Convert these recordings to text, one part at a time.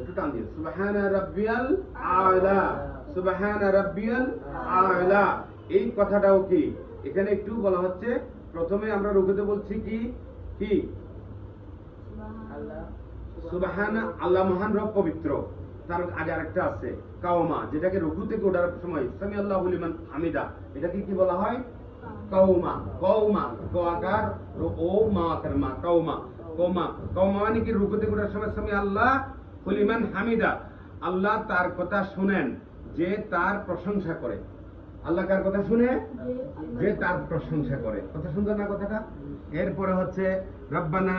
একটু টান দিয়ে সুবহানা রাব্বিয়াল আলা, সুবহানা রাব্বিয়াল আলা। এই কথাটাও কি এখানে একটু বলা হচ্ছে, প্রথমে আমরা রুকুতে বলছি কি কি সুবহানা, আল্লাহ মহান রব পবিত্র। তার আগে আরেকটা আছে কাওমা, যেটাকে রুকু থেকে ওঠার সময় সামি আল্লাহু লিমান হামিদা, এটাকে কি বলা হয়? কাওমা। কাওমা কোয়াকার ও মা আকার মা, কাওমা কাওমা। কাওমা মানে কি রুকু থেকে ওঠার সময় সামি আল্লাহ লিমান হামিদা, আল্লাহ তার কথা শুনেন, যে তার প্রশংসা করে। আল্লাহ কার কথা শুনে? যে তার প্রশংসা করে। কথা সুন্দর না কথাটা? এরপরে হচ্ছে রব্বানা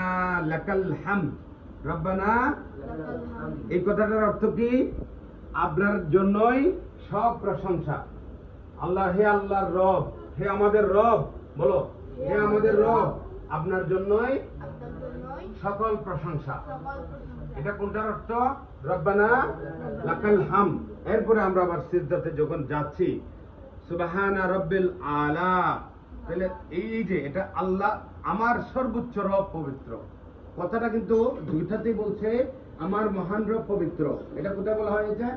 লাকাল হামদ, রব্বানা, এই কথাটার অর্থ কি? আপনার জন্যই সব প্রশংসা। আল্লাহ, হে আল্লাহর রব, হে আমাদের রব, বলো হে আমাদের রব, আপনার জন্যই সকল প্রশংসা। এটা কোনটার অর্থ? রব্বানা লাকাল হামদ। এরপরে আমরা আবার সিজদাতে যখন যাচ্ছি সুবহানা রাব্বিল আলা, তাহলে এই যে এটা আল্লাহ আমার সর্বোচ্চ রব পবিত্র। কথাটা কিন্তু দুইটাতেই বলছে আমার মহান রব পবিত্র। এটা কোথায় বলা হয়েছে?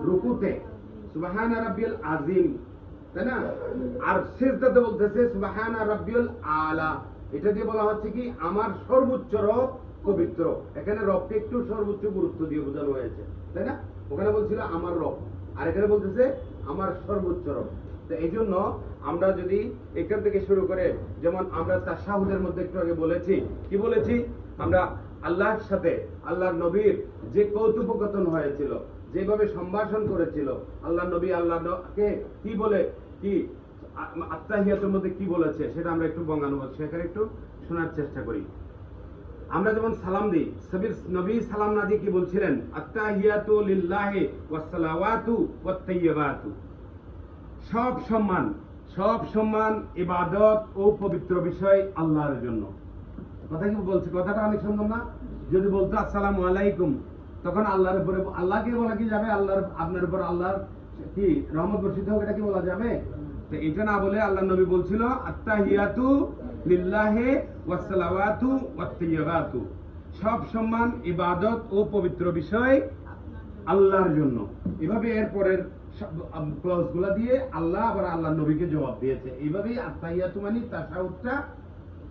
রুকুতে সুবহানা রাব্বিল আযীম, তাই না? আর সিজদাতে বলতেছে সুবহানা রাব্বিল আলা। এটা দিয়ে বলা হচ্ছে কি আমার সর্বোচ্চ রব পবিত্র। এখানে রবকে একটু সর্বোচ্চ গুরুত্ব দিয়ে বোঝানো হয়েছে, তাই না? ওখানে বলছিল আমার রব, আর এখানে বলতেছে আমার সর্বোচ্চ রব। তো এই জন্য আমরা যদি এখান থেকে শুরু করে, যেমন আমরা তাশাহুদের মধ্যে একটু আগে বলেছি, কি বলেছি? আমরা আল্লাহর সাথে আল্লাহর নবীর যে কৌতুককথন হয়েছিল, যেভাবে সম্ভাষণ করেছিল আল্লাহ নবী, আল্লাহকে কি বলে, কি আত্তাহিয়াতের মধ্যে কি বলেছে, সেটা আমরা একটু বঙ্গানুবাদ সেখানে একটু শোনার চেষ্টা করি। আমরা যেমন সালাম দিই, সাবির নবী সালাম না দিয়ে কি বলছিলেন? আত্তাহিয়াতু লিল্লাহি ওয়াস সালাওয়াতু ওয়াত তাইয়্যিবাতু, সব সম্মান, সব সম্মান, ইবাদত ও পবিত্র বিষয় আল্লাহর জন্য। কথা কি বলছে? কথাটা অনেক সুন্দর না? যদি বলতো আসসালামু আলাইকুম, তখন আল্লাহর উপরে, আল্লাহকে বলা কি যাবে? আল্লাহর, আপনার উপর আল্লাহর কি রহমত বর্ষিত হোক, এটা কি বলা যাবে? তো এটা না বলে আল্লাহ নবী বলছিল আত্তাহিয়াতু লিল্লাহি ওয়াস সালাওয়াতু ওয়াত তাইয়্যিবাতু, সব সম্মান, ইবাদত ও পবিত্র বিষয় আল্লাহর জন্য। এভাবে এরপরের ক্লজগুলা দিয়ে আল্লাহ আবার আল্লাহ নবীকে জবাব দিয়েছে। এইভাবেই আত্তাহিয়াতু মানে তাশাহুদটা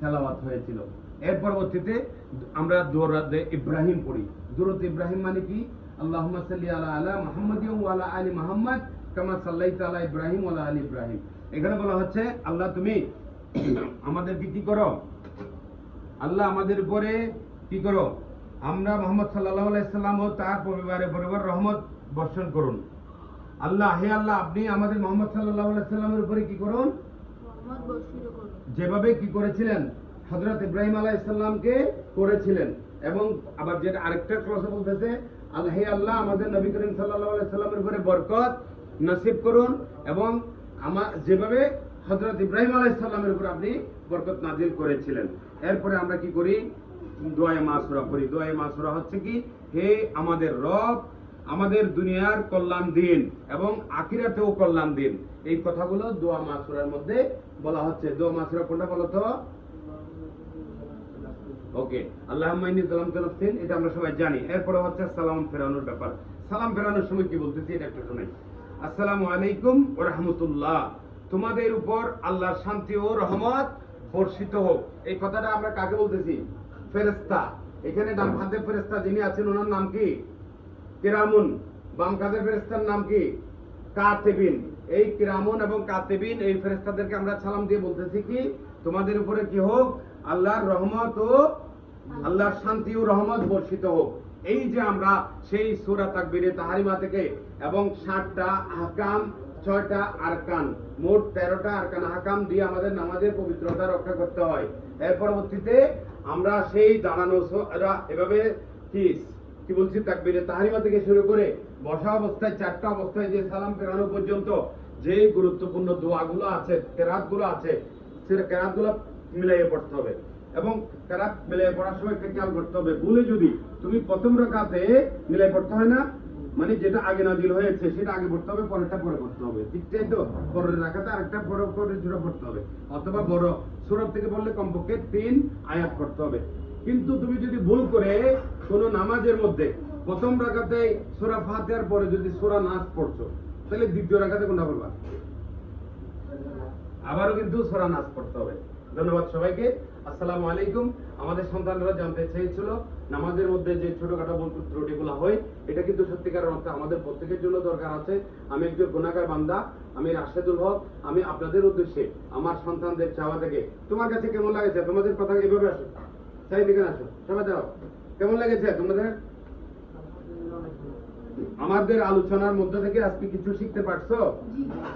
তেলাওয়াত হয়েছিল। এর পরবর্তীতে আমরা দরুদ ইব্রাহিম পড়ি। দরুদ ইব্রাহিম মানে কি? আল্লাহুম্মা সাল্লি আলা মুহাম্মাদিন ওয়া আলা আলি মুহাম্মাদ কামা সাল্লাইতা আলা ইব্রাহিম ওয়া আলা আলি ইব্রাহিম। এখানে বলা হচ্ছে আল্লাহ তুমি আমাদেরকে কি করো? আল্লাহ আমাদের উপরে কি করো? আমরা মুহাম্মদ সাল্লাল্লাহু আলাইহি সাল্লাম ও তার পরিবার রহমত বর্ষণ করুন। আল্লাহ, হে আল্লাহ, আপনি আমাদের মুহাম্মদ সাল্লাল্লাহু আলাইহি সাল্লামের উপরে কি করুন? রহমত বর্ষিত করুন। যেভাবে কি করেছিলেন হযরত ইব্রাহিম আলাইহিস সালামকে করেছিলেন। এবং আবার যেটা আরেকটা ক্লসে বলতেছে আল্লাহ, হে আল্লাহ, আমাদের নবী করিম সাল্লাল্লাহু আলাইহি সাল্লামের উপরে বরকত নসিব করুন, এবং আমার যেভাবে হযরত ইব্রাহিম আলাইহিস সালামের উপর আপনি বরকত নাজিল করেছিলেন। এরপরে আমরা কি করি? দোয়ায়ে মাসুরা পড়ি। দোয়ায়ে মাসুরা হচ্ছে কি? হে আমাদের রব, আমাদের দুনিয়ার কল্যাণ দিন এবং আখিরাতেও কল্যাণ দিন। এই কথাগুলো দোয়া মাসুরার মধ্যে বলা হচ্ছে। দোয়া মাসুরা কোনটা বলো তো? ওকে, আল্লাহুম্মা ইন্নী যালামতু নাফসি, এটা আমরা সবাই জানি। এরপরে হচ্ছে সালাম ফেরানোর ব্যাপার। সালাম ফেরানোর সময় কি বলতেছি এটা একটু শুনাই। আসসালামু আলাইকুম ওয়া রাহমাতুল্লাহ, তোমাদের উপর আল্লাহর শান্তি ও রহমত বর্ষিত হোক। এই কথাটা আমরা কাকে বলতেছি? ফেরেশতা। এখানে ডান হাতে ফেরেশতা যিনি আছেন ওনার নাম কি? কিরামুন। বাম কাঁধের ফেরেশতার নাম কি? কাতিবিন। এই কিরামুন এবং কাতিবিন, এই ফেরেশতাদেরকে আমরা সালাম দিয়ে বলতেছি কি তোমাদের উপরে কি হোক? আল্লাহর রহমত ও আল্লাহর শান্তি ও রহমত বর্ষিত হোক। এই যে আমরা সেই সূরা তাকবীরে তাহরিমা থেকে এবং 60টা আহকাম, 6টা আরকান, মোট 13টা আরকান আহকাম দিয়ে আমাদের নামাজের পবিত্রতা রক্ষা করতে হয়। এর পরবর্তীতে আমরা সেই দাঁড়ানো এভাবে কি বলছি, তাকবীরে তাহরিমা থেকে শুরু করে বসা অবস্থায় 4টা অবস্থায় যে সালাম ফেরানো পর্যন্ত যে গুরুত্বপূর্ণ দোয়াগুলো আছে, কেরাতগুলো আছে, সেটা কেরাতগুলো মিলাইয়ে পড়তে হবে। এবং কেরাত মিলাইয়ে পড়ার সময় একটা খেয়াল করতে হবে, ভুলে যদি তুমি প্রথম রাকাতে মিলাই পড়তে হয় না, মানে যেটা আগে নাজিল হয়েছে সেটা আগে পড়তে হবে, পরেরটা পরে পড়তে হবে। ঠিক তাই তো? পরের রাকাতে আরেকটা পরে পরে সূরা পড়তে হবে, অথবা বড় সূরা থেকে বললে কমপক্ষে 3 আয়াত পড়তে হবে। কিন্তু তুমি যদি ভুল করে কোন নামাজের মধ্যে প্রথম রাকাতে সূরা ফাতিহার পরে যদি সূরা নাস পড়ছো, তাহলে দ্বিতীয় রাকাতে কোনটা পড়বা? আবারও কিন্তু সূরা নাস পড়তে হবে। ধন্যবাদ সবাইকে। আসসালামু আলাইকুম। আমাদের সন্তানরা জানতে চেয়েছিল নামাজের মধ্যে যে ছোটখাটো ভুল ত্রুটিগুলো হয়, এটা কিন্তু সত্যিকার অর্থে আমাদের প্রত্যেকের জন্য দরকার আছে। আমি একজন গুনাহগার বান্দা, আমি রাশেদুল হক। আমি আপনাদের উদ্দেশ্যে আমার সন্তানদের চাওয়া থেকে, তোমার কাছে কেমন লাগেছে? তোমাদের কথা এভাবে আসো, চাই দিকে আসো, সবাই দাও। কেমন লেগেছে তোমাদের? আমাদের আলোচনার মধ্যে থেকে আজকে কিছু শিখতে পারছো?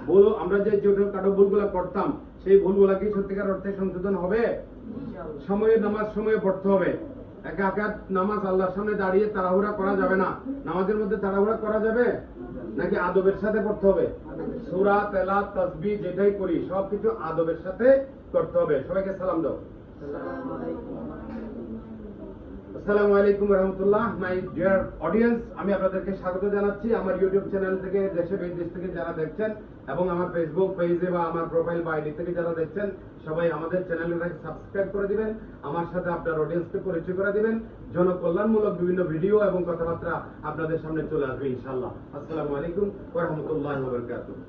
বলো, আমরা যে ছোটখাটো ভুলগুলো করতাম সেই ভুলগুলা কি সত্যিকার অর্থে সংশোধন হবে? সময়ে নামাজ সময়ে পড়তে হবে। একা একা নামাজ আল্লাহর সামনে দাঁড়িয়ে তাড়াহুড়া করা যাবে না। নামাজের মধ্যে তাড়াহুড়া করা যাবে নাকি আদবের সাথে পড়তে হবে? সূরা, তেলাওয়াত, তাসবিহ যেটাই করি সবকিছু আদবের সাথে করতে হবে। সবাইকে সালাম দাও। আসসালামু আলাইকুম ওয়া রাহমাতুল্লাহ। মাই ডিয়ার অডিয়েন্স, আমি আপনাদেরকে স্বাগত জানাচ্ছি আমার ইউটিউব চ্যানেল থেকে, দেশে বিদেশ থেকে যারা দেখছেন, এবং আমার ফেসবুক পেজে বা আমার প্রোফাইল বা আইডি থেকে যারা দেখছেন, সবাই আমাদের চ্যানেলটাকে সাবস্ক্রাইব করে দিবেন। আমার সাথে আপনার অডিয়েন্সকে পরিচয় করে দিবেন। জনকল্যাণমূলক বিভিন্ন ভিডিও এবং কথাবার্তা আপনাদের সামনে চলে আসবে ইনশাআল্লাহ। আসসালামু আলাইকুম ওয়া রাহমাতুল্লাহি ওয়া বারাকাতুহু।